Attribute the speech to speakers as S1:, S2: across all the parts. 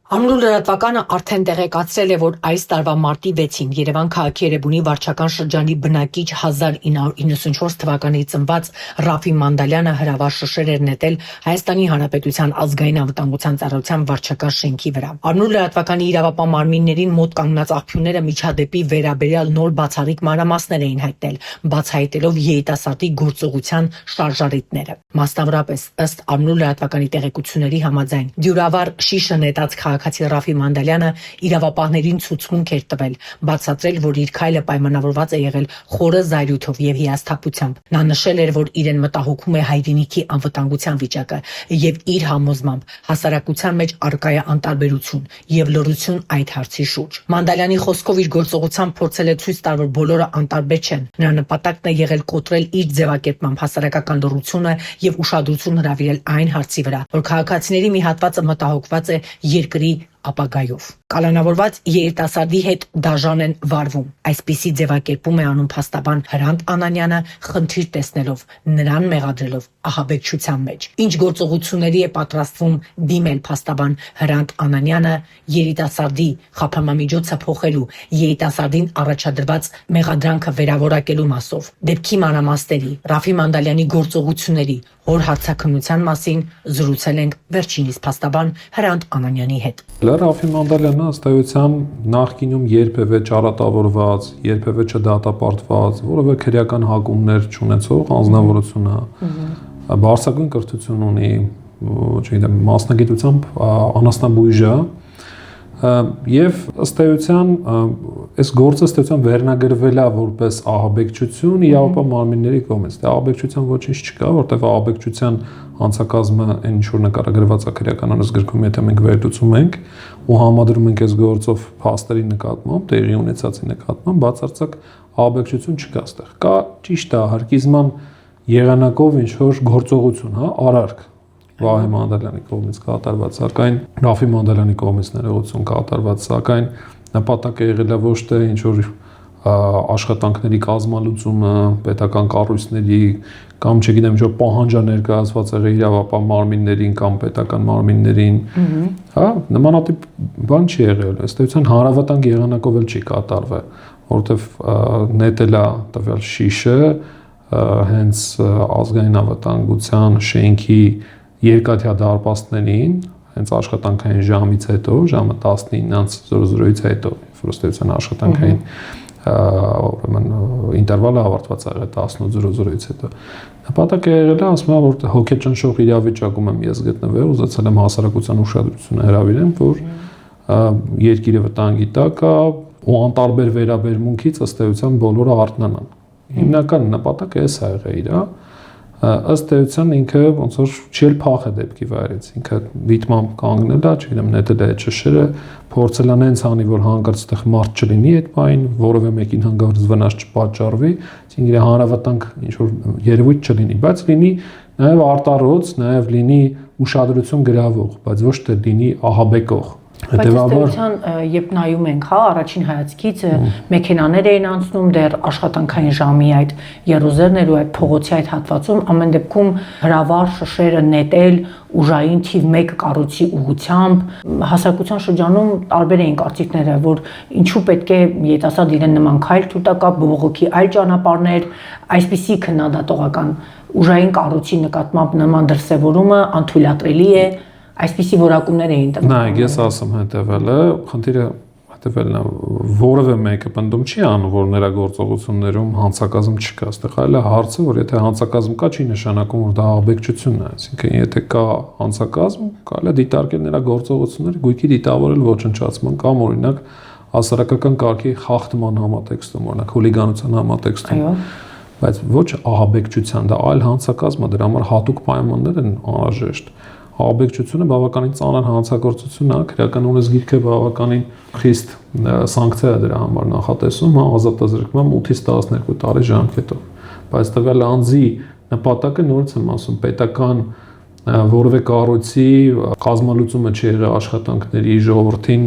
S1: Ամրու լրատվականը արդեն տեղեկացրել է, որ այս տարվա մարտի 6-ին Երևան քաղաքի Էրեբունի վարչական շրջանի բնակիչ 1994 թվականից ծնված Ռաֆի Մանդալյանը հրավառ շշեր էր նետել Հայաստանի Հանրապետության ազգային անվտանգության ծառայության վարչական շենքի վրա։ Ամրու լրատվականի իրավապահ մարմիններին մոտ կանգնած աղբյուրները միջադեպի վերաբերյալ նոր բացառիկ մանրամասներ էին հայտնել, բացահայտելով երիտասարդի գործողության շարժառիթները։ Մասնավորապես, ըստ Ամրու լրատվականի տեղեկությունների համաձայն, դյուրավառ շիշը նետած քաղաքացի Ռաֆի Մանդալյանը իրավապահներին ցուցմունք էր տվել, բացատրել, որ իր քայլը պայմանավորված է եղել խորը զայրույթով եւ հիասթափությամբ։ Նա նշել էր, որ իրեն մտահոգում է հայրենիքի անվտանգության վիճակը եւ իր համոզմամբ հասարակության մեջ առկա է անտարբերություն եւ լռություն այդ հարցի շուրջ։ Մանդալյանի խոսքով իր գործողությամբ փորձել է ցույց տալ, որ բոլորը անտարբեր չեն։ Նրա նպատակն է եղել կոտրել իր ձևակերպմամբ հասարակական լռությունը եւ ուշադրություն հրավիրել այն հարցի վրա, որ քաղաքացիների մի հատվածը մտահոգված է երկրի ապագայով։ Կալանավորված երիտասարդի հետ դաժան են վարվում։ Այսպիսի ձևակերպում է անում փաստաբան Հրանտ Անանյանը, խնդիր տեսնելով, նրան մեղադրելով ահաբեկչության մեջ։ Ինչ գործողությունների է պատրաստվում դիմել փաստաբան Հրանտ Անանյանը երիտասարդի խափամամիջոցը փոխելու, երիտասարդին առաջադրված մեղադրանքը վերավորակելու մասով։ Դեպքի մանրամասների, Ռաֆի Մանդալյանի գործողությունների, հոր հարցաքննության մասին զրուցել ենք վերջինիս փաստաբան Հրանտ Անանյանի հետ։
S2: Ռաֆի Մանդալյանը ըստ էության նախկինում երբևէ չարատավորված, երբևէ չդատապարտված, որևէ քրեական հակումներ չունեցող անձնավորություն է։ Բարձրագույն կրթություն ունի, չգիտեմ, մասնագիտությամբ անասնաբույժ է, եւ ըստ էության այս գործը ըստ էության վերնագրվել է որպես ահաբեկչություն իրավապահ մարմինների կողմից։ Դե ահաբեկչության ոչինչ չկա, որտեղ ահաբեկչության հանցակազմը այն ինչ որ նկարագրված է քրեական անձգրքում, եթե մենք վերլուծում ենք ու համադրում ենք այս գործով փաստերի նկատմամբ, տեղի ունեցածի նկատմամբ, բացարձակ ահաբեկչություն չկա այստեղ։ Կա ճիշտ է հարկիզման եղանակով ինչ որ գործողություն, հա, արարք Վահե Մանդալյանի կողմից կատարված, սակայն Ռաֆի Մանդալյանի կողմից ներողություն կատարված, սակայն նպատակը եղել է ոչ թե ինչ որ աշխատանքների կազմալուծումը, պետական կառույցների կամ չգիտեմ ինչ որ պահանջա ներկայացված եղել իրավապահ մարմիններին կամ պետական մարմիններին, հա, նմանատիպ բան չի եղել, ըստ էության հանրավտանգ եղանակով էլ չի կատարվել, որովհետև նետել է տվյալ շիշը հենց ազգային անվտանգության շենքի երկաթյա դարպասներին, հենց աշխատանքային ժամից հետո, ժամը 19:00-ից հետո, ֆրուստրացիան աշխատանքային ուրեմն ինտերվալը ավարտված է 18:00-ից հետո։ Նպատակը եղել է, ասում եմ, որ հոգեճնշող իրավիճակում եմ ես գտնվել, ուզեցել եմ հասարակության ուշադրությունը հրավիրեմ, որ երկիրը վտանգի տակ է ու անտարբեր վերաբերմունքից ըստ էության բոլորը արթնանան։ Հիմնական նպատակը էս է եղել իր, ըստ էության ինքը ոնց որ չի փախը դեպքի վայրից, ինքը դիտմամբ կանգնել է, չգիտեմ, նետել է ճշերը, փորձել է նենց անի, որ հանկարծ այդտեղ մարդ չլինի այդ բան, որևէ մեկին հանգարց վնաս չպատճառվի, ինքը հանրավտանգ ինչ որ երևույթ չլինի, բայց լինի նաև արտառոց, նաև լինի ուշադրություն գրավող, բայց ոչ թե լինի ահաբեկող։
S1: Հետևաբար, երբ նայում ենք, հա, առաջին հայացքից մեքենաներ էին անցնում դեռ աշխատանքային ժամի այդ եռուզերներ ու այդ փողոցի այդ հատվածում, ամեն դեպքում հրավառ շշերը նետել ուժային թիվ 1 կառույցի ուղղությամբ, հասարակության շրջանում տարբեր էին կարծիքները, որ ինչու պետք է երիտասարդ իրեն նման քայլ թույլ տա, բողոքի այլ ճանապարհներ, այսպիսի քննադատողական ուժային կառույցի նկատմամբ նման դրսևորումը անթույլատրելի է։ Այսպիսի որակումներ էին տվել։
S2: Նայեք, ես ասում հետևելը, խնդիրը հետևելն է, որևէ մեկը պնդում չի անում, որ նրա գործողություններում հանցակազմ չկա, այստեղ այլ է հարցը, որ եթե հանցակազմ կա, չի նշանակում, որ դա ահաբեկչությունն է, այսինքն եթե կա հանցակազմ, կարելի է դիտարկել նրա գործողությունները, գույքի դիտավորել ոչնչացման կամ օրինակ հասարակական կարգի խախտման համատեքստում, օրինակ հուլիգանության համատեքստում, բայց ոչ ահաբեկչության, դա այլ հանցակազմ է, դրա համար հատուկ պայմաններ են անհրաժեշտ։ Ահաբեկչությունը բավականին ծանր հանցագործություն է, քրեական օրենսգիրքը բավականին խիստ սանկցիա է դրա համար նախատեսում, ազատազրկման 8-ից 12 տարի ժամկետով։ Բայց տվյալ անձի նպատակը նորից եմ ասում, պետական որևէ կառույցի կազմալուծումը չի եղել աշխատանքների ժողովրդին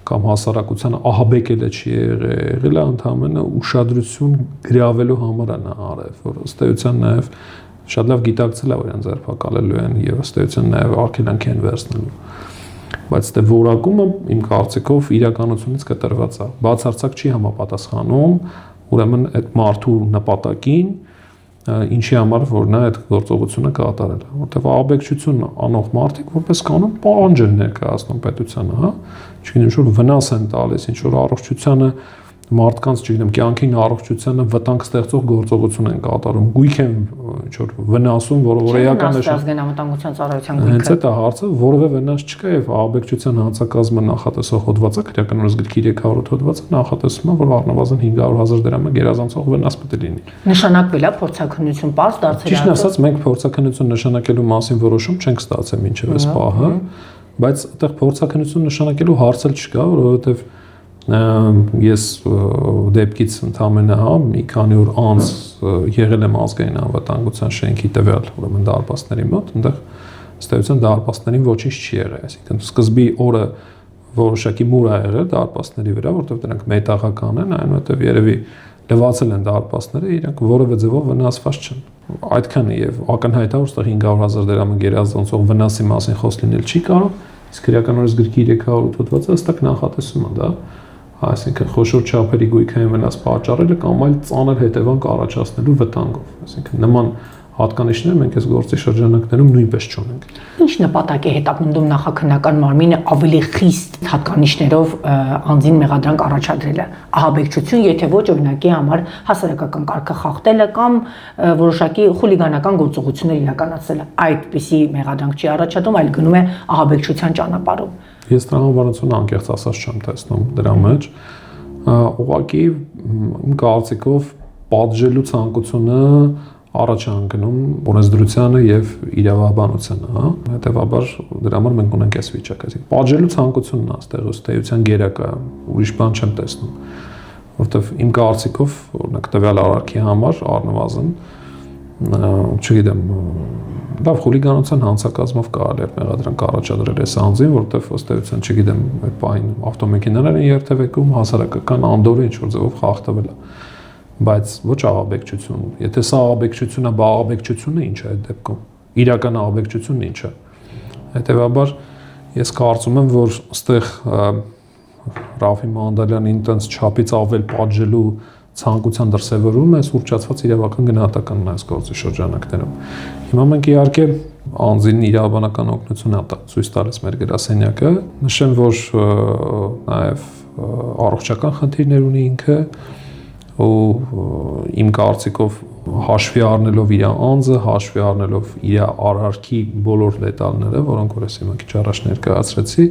S2: կամ հասարակությանը ահաբեկելը չի եղել, ընդհանրապես ուշադրություն գրավելու համար է նա արել, որ ըստ էության նաև շատ լավ գիտակցել է, որ իրեն ձերբակալելու են եւ ըստ էության նաեւ արգելանքի են վերցնելու։ բայց դե որակումը իմ կարծիքով իրականությունից կտրված է։ Բացարձակ չի համապատասխանում ուրեմն այդ մարդու նպատակին, ինչի համար որ նա այդ գործողությունը կատարել է, որտեղ ահաբեկչություն անող մարդիկ որպես կանոն պահանջ են ներկայացնում պետությանը, հա, չգիտեմ, ինչ որ վնաս են տալիս, ինչ որ առողջությանը մարդկանց, չգիտեմ, կյանքին առողջությանը վտանգ ստեղծող գործողություն են կատարում, գույք են ինչ որ վնասում, որը էական է։
S1: Ազգանավտանգության ծառայության գույքը։
S2: Հենց այդ է հարցը, որևէ վնաս չկա եւ ահաբեկչության հանցակազմը նախատեսող հոդվածը, քրեականորոշ գրքի 300 հոդվածը նախատեսում է, որ առնվազն 500,000 դրամը գերազանցող վնաս պետք է լինի։
S1: Նշանակվել է փորձաքննություն, պարզ դարձել է։
S2: Ճիշտն ասած, մենք փորձաքննություն նշանակելու մասին որոշում չենք ստացել մինչև այս պահը, բայց այդտեղ փորձաքննություն նշանակելու հարց էլ չկա, որովհետեւ ես դեպքից ընդամենը մի քանի օր անց եղել եմ ազգային անվտանգության շենքի տվյալ ուրեմն դարպասների մոտ, այնտեղ ըստ էության դարպասներին ոչինչ չի եղել, այսինքն սկզբի օրը որոշակի մուր ա եղել դարպասների վրա, որտեղ դրանք մետաղական են, այնուհետև երևի լվացել են դարպասները, իրենք որևէ ձևով վնասված չեն։ Այդքանը եւ ակնհայտ է, որ այստեղ 500,000 դրամը գերազանցող վնասի մասին խոսք լինել չի կարող, իսկ քրեականորոշ գրքի 300 հոդվածը ըստ նախատեսում է դա, այսինքն խոշոր չափերի գույքային վնաս պատճառելը կամ այլ ծանր հետևանք առաջացնելու վտանգով, այսինքն նման հատկանիշներ մենք այս գործի շրջանակներում նույնպես չունենք։
S1: Ինչ նպատակ է հետապնդում նախաքննական մարմինը ավելի խիստ հատկանիշներով անձին մեղադրանք առաջադրելը, ահաբեկչություն, եթե ոչ օրինակի համար հասարակական կարգը խախտելը կամ որոշակի խուլիգանական գործողություններ իրականացնելը, այդպիսի մեղադրանք չի առաջադրում, այլ գնում է ահաբեկչության ճանապարհով։
S2: Ես տրամաբանությունը անկեղծ ասած չեմ տեսնում դրա մեջ, ուղղակի իմ կարծիքով պատժելու ցանկությունը առաջ անգնում օրենսդրությանը եւ իրավաբանությանը, հա, հետեւաբար դրա համար մենք ունենք այս վիճակը, այսինքն պատժելու ցանկությունն է այստեղ ըստեյության գերակա, ուրիշ բան չեմ տեսնում, որովհետեւ իմ կարծիքով օրինակ տվյալ արարքի համար առնվազն, չգիտեմ, լավ խուլիգանության հանցակազմով կարելի է մեղադրանք առաջադրել այս անձին, որովհետեւ ըստեյության, չգիտեմ, այդ բային ավտոմեքենաներ են երթևեկում, հասարակական անդորը ինչ որ ձևով խախտվել է, բայց ոչ ահաբեկչություն։ Եթե սա ահաբեկչություն է, բա ահաբեկչությունը ինչ է այդ դեպքում։ Իրական ահաբեկչությունն ինչ է։ Հետևաբար ես կարծում եմ, որ այստեղ Ռաֆի Մանդալյանին տենց չափից ավել պատժելու ցանկության դրսևորում է սուրճացված իրավական գնահատականն այս գործի շրջանակներում։ Հիմա մենք իհարկե անձին իրավաբանական օգնություն ցույց տալիս մեր գրասենյակը, նշեմ, որ նաև առողջական խնդիրներ ունի ինքը, ու իմ կարծիքով հաշվի առնելով իր անձը, հաշվի առնելով իր արարքի բոլոր դետալները, որոնք որ ես հիմա քիչ առաջ ներկայացրեցի,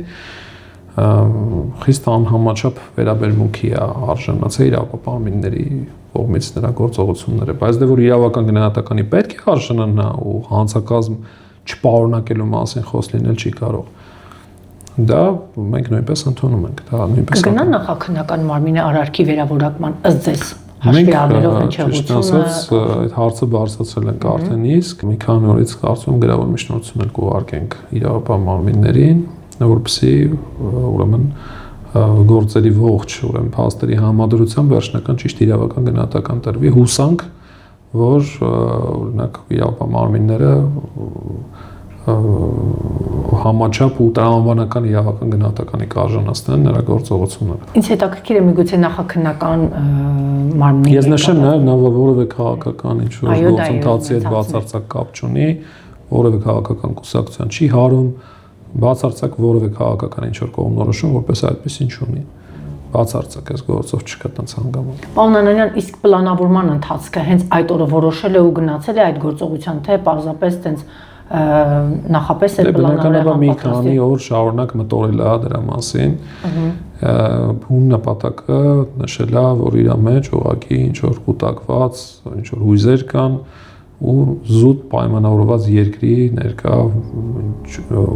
S2: խիստ անհամաչափ վերաբերմունքի է արժանացել իրավապահմանների կողմից նրա գործողությունները, բայց դե որ իրավական գնահատականի պետք է արժանանա ու հանցակազմ չպարունակելու մասին խոսք լինել չի կարող։ Դա մենք նույնպես ընդունում ենք, դա նույնպես
S1: կգնա նախաքննական մարմինը արարքի վերավորակման ըստ ձեզ հաշվի առնելով հնչեղությունը,
S2: այդ հարցը բարձրացրել ենք արդեն իսկ մի քանի օրից կարծում եմ գրավոր միջնորդություն էլ կուղարկենք իրավապահ մարմիններին, որպեսզի ուրեմն գործերի ողջ ուրեմն փաստերի համադրությամբ վերջնական ճիշտ իրավական գնահատական տրվի, հուսանք, որ օրինակ իրավապահ մարմինները համաչափ ու տրամաբանական իրավական գնահատականի կարժանացնեն նրա գործողությունները։
S1: Ինձ հետաքրքիր է միգուցե նախաքննական մարմինի։
S2: Ես նշեմ նաև նա որևէ քաղաքական ինչ-որ գործընթացի հետ բացարձակ կապ չունի, որևէ քաղաքական կուսակցության չի հարում, բացարձակ որևէ քաղաքական ինչ-որ կողմնորոշում որպես այդպեսին չունի։ Բացարձակ այս գործով չկա տենց հանգամանք։
S1: Պարոն Անանյան, իսկ պլանավորման ընթացքը հենց այդ օրը որոշել է ու գնացել է այդ գործողության, թե պարզապես տենց նախապես է
S2: պլանավորել մի քանի օր շարունակ մտորել է դրա մասին։ Բուն նպատակը նշել է, որ իր մեջ ուղղակի ինչ որ կուտակված, ինչ որ հույզեր կան ու զուտ պայմանավորված երկրի ներկա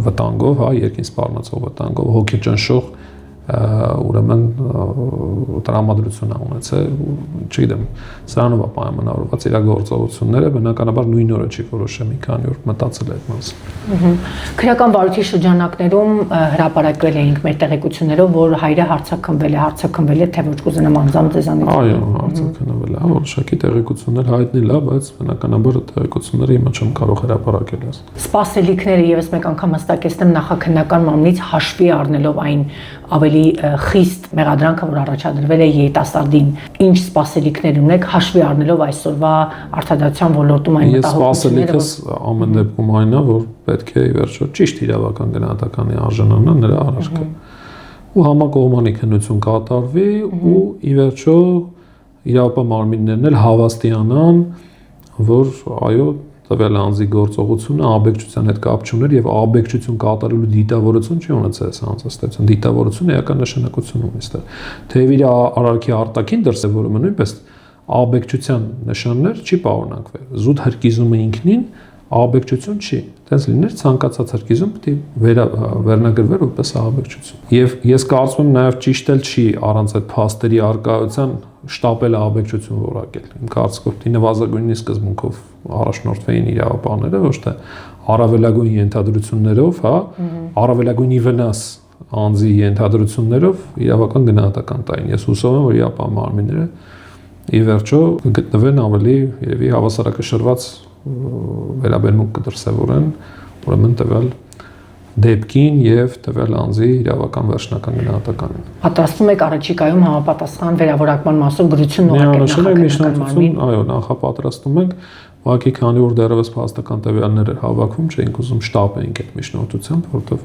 S2: վտանգով, հա, երկին սպառնացող վտանգով, հոգեճնշող ուրեմն տրամադրություն է ունեցել, չգիտեմ, սրանով է պայմանավորված իր գործողությունները, բնականաբար նույն օրը չի որոշել, մի քանի օր մտածել է այդ մասը։
S1: Քրեական բարույթի շրջանակներում հրապարակվել էինք մեր տեղեկություններով, որ հայրը հարցաքնվել է, թե ոչ կուզենամ անձամբ ձեզանից։
S2: Այո, հարցաքնվել է, որոշակի տեղեկություններ հայտնել է, բայց բնականաբար տեղեկությունները հիմա չեմ կարող հրապարակել ես։
S1: Սպասելիքները եւս մեկ անգամ հստակեցնեմ նախաքննական մամլից հաշվի առնելով այն ավելի խիստ մեղադրանքը, որ առաջադրվել է երիտասարդին, ինչ սպասելիքներ ունեք հաշվի առնելով այսօրվա արտադրության ոլորտում այն
S2: մտահոգությունները։ Ես սպասելիքս ամեն դեպքում այն է, որ պետք է ի վերջո ճիշտ իրավական գնահատականի արժանանա նրա արարքը։ Ու համակողմանի քննություն կատարվի ու ի վերջո իրավապահ մարմիններն էլ հավաստիանան, որ այո տվյալ անձի գործողությունը աբեկչության հետ կապ չուներ եւ աբեկչություն կատարելու դիտավորություն չի ունեցել այս անձաստեղծություն։ Դիտավորությունը էական նշանակություն ունի այստեղ։ Թեև իր արարքի արտաքին դրսևորումը նույնպես աբեկչության նշաններ չի պարունակվել։ Զուտ հրկիզումը ինքնին աբեկչություն չի։ Դες լիներ ցանկացած հրկիզում պետք է վերնագրվեր որպես աբեկչություն։ Եվ ես կարծում եմ նաեւ ճիշտ էլ չի առանց այդ փաստերի արկայության շտապել աբեկչություն որակել։ Իմ կարծիքով դի նվազագույնի սկզբունքով առաջնորդվեին իրավապահները, ոչ թե առավելագույն ենթադրություններով, հա, առավելագույնի վնաս անձի ենթադրություններով իրավական գնահատական տային։ Ես հուսով եմ, որ իրավապահ մարմինները ի վերջո գտնվեն ավելի երևի հավասարակշռված վերաբերմունք կդրսևորեն, ուրեմն տվյալ դեպքին եւ տվյալ անձի իրավական վերջնական գնահատականին։
S1: Պատրաստվում եք առաջիկայում համապատասխան վերավորակման մասով գրություն ուղղակի
S2: նախաքննական, այո, նախապատրաստում ենք, ուղղակի քանի որ դեռևս փաստական տվյալներ էր հավաքում, չէինք ուզում շտապ էինք այդ միջնորդությամբ, որովհետեւ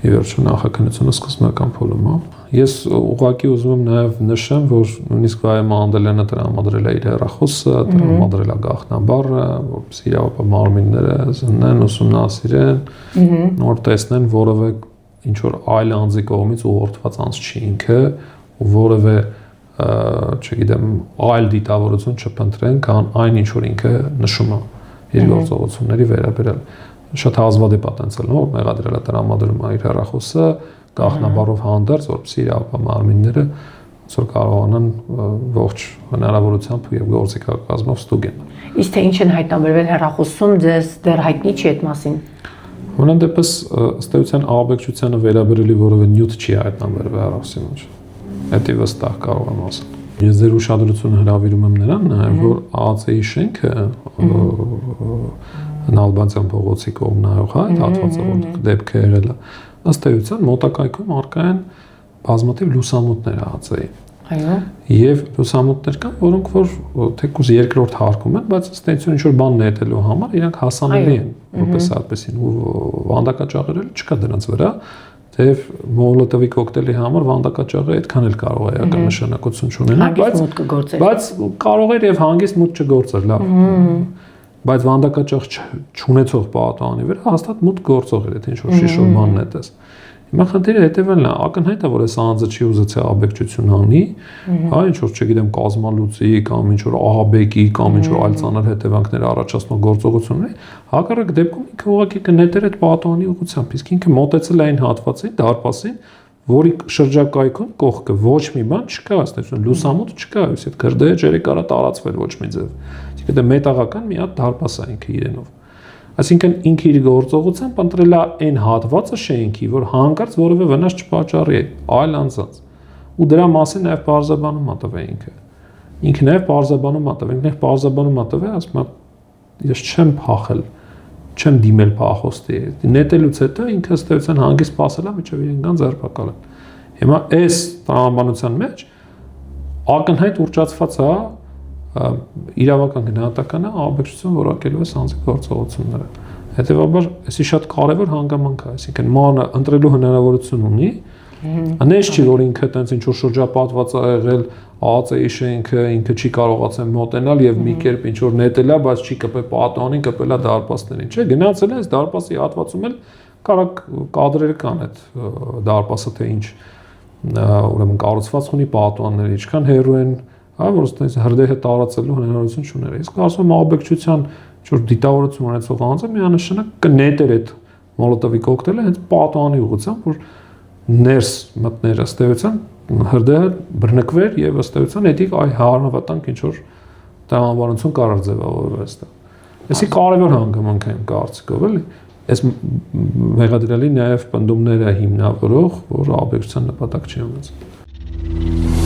S2: ի վերջո նախաքննությունը սկզբնական փուլում է։ Ես ուղղակի ուզում եմ նաև նշեմ, որ նույնիսկ Վայե Մանդելյանը տրամադրել է իր հեռախոսը, տրամադրել է գաղտնաբառը, որպեսզի իրավապահ մարմինները զննեն, ուսումնասիրեն, նոր տեսնեն որևէ ինչ որ այլ անձի կողմից ուղղորդված անձ չի ինքը, որևէ չգիտեմ, այլ դիտավորություն չփնտրեն, քան այն ինչ որ ինքը նշում է իր գործողությունների վերաբերյալ։ Շատ հազվադեպ պոտենցիալ նոր մեղադրել է տրամադրում իր հեռախոսը գաղտնաբառով հանդերձ, որպեսզի իրավապահ մարմինները որ կարողանան ողջ հնարավորությամբ եւ գործիքակազմով ստուգեն։
S1: Իսկ թե ինչ են հայտնաբերվել հեռախոսում, ձեզ դեռ հայտնի չի այդ մասին։
S2: Ուրեմն դեպս ըստ էության աբեկչությանը վերաբերելի որևէ նյութ չի հայտնաբերվել հեռախոսի մեջ։ Դա վստահ կարող եմ ասել։ Ես ձեր ուշադրությունը հրավիրում եմ նրան նաեւ, որ ԱԱՑ-ի շենքը Նալբանդյան փողոցի կողմնայով, հա, այդ հատվածը որ դեպքը եղել է։ Ըստ էության մոտակայքում առկա են բազմաթիվ լուսամուտներ ԱԱՑ-ի։
S1: Այո։ Եվ
S2: լուսամուտներ կան, որոնք որ թեկուզ երկրորդ հարկում են, բայց ըստ էության ինչ որ բան նետելու համար իրանք հասանելի են, որպես այդպեսին ու վանդակաճաղերը չկա դրանց վրա, թեև մոլոտովի կոկտեյլի համար վանդակաճաղը այդքան էլ կարող է էական նշանակություն չունենալ, բայց կարող էր եւ հանգիստ մուտք չգործեր, լավ։ Բայց վանդակաճաղ չունեցող պատահանի վրա հաստատ մուտք գործող էր, եթե ինչ որ շիշով բան նետես։ Հիմա խնդիրը հետևելն է, ակնհայտ է, որ այս անձը չի ուզեցել աբեկչություն անի, հա, ինչ որ չգիտեմ կազմալուծի կամ ինչ որ ահաբեկի կամ ինչ որ այլ ծանր հետևանքներ առաջացնող գործողությունների, հակառակ դեպքում ինքը ուղղակի կնետեր այդ պատահանի ուղղությամբ, իսկ ինքը մոտեցել է այն հատվածին, դարպասին, որի շրջակայքում կողքը ոչ մի բան չկա, ասես լուսամուտ չկա, այս այդ գրդեջերը կարա տարածվել ոչ մի ձև։ Իսկ դա մետաղական մի հատ դարպաս է ինքը իրենով։ Այսինքն ինքը իր գործողությամբ ընտրել է այն հատվածը շենքի, որ հանկարծ որևէ վնաս չպատճառի այլ անձանց։ Ու դրա մասին նաև բարձաբանում ա տվել ինքը։ Ինքը նաև բարձաբանում ա տվել, ինքը բարձաբանում ա տվել, ասում է ես չեմ փախել, չեմ դիմել փախոստի։ Նետելուց հետո ինքը ըստ էության հանգիստ սпасել է, մինչև իրեն կան ձերբակալել։ Հիմա այս տրամաբանության մեջ ակնհայտ ուռճացված է իրավական գնահատականը աբեկչություն որակելու է անձի գործողությունները։ Հետևաբար, այսի շատ կարևոր հանգամանք է, այսինքն մանը ընտրելու հնարավորություն ունի, անես չի որ ինքը տենց ինչ որ շրջապատված է եղել ԱԱՑ-ի շենքը, ինքը չի կարողացել մոտենալ եւ մի կերպ ինչ որ նետել է, բայց չի կպել պատանին, կպել է դարպասներին, չէ՞, գնացել է այս դարպասի հատվածում էլ կարակ կադրերը կան այդ դարպասը թե ինչ ուրեմն կառուցված ունի պատաններ, ինչքան հեռու են, հա, որ այստեղ հրդեհը տարածելու հնարավորություն չուներ։ Իսկ ասում եմ աբեկչության ինչ-որ դիտավորություն ունեցող անձը միանշանակ կնետեր այդ մոլոտովի կոկտեյլը հենց պատանի ուղղությամբ, որ ներս մտներ ըստ էության հրդեհը բռնկվեր եւ ըստ էության էդիկ այ հարավատանք ինչ որ տրամաբանություն կարող ձևավորվի այստեղ։ Այսի կարևոր հանգամանք են կարծիքով էլի։ Այս մեղադրելի նաեւ պնդումները հիմնավորող, որ աբեկցության նպատակ չի ունեցել։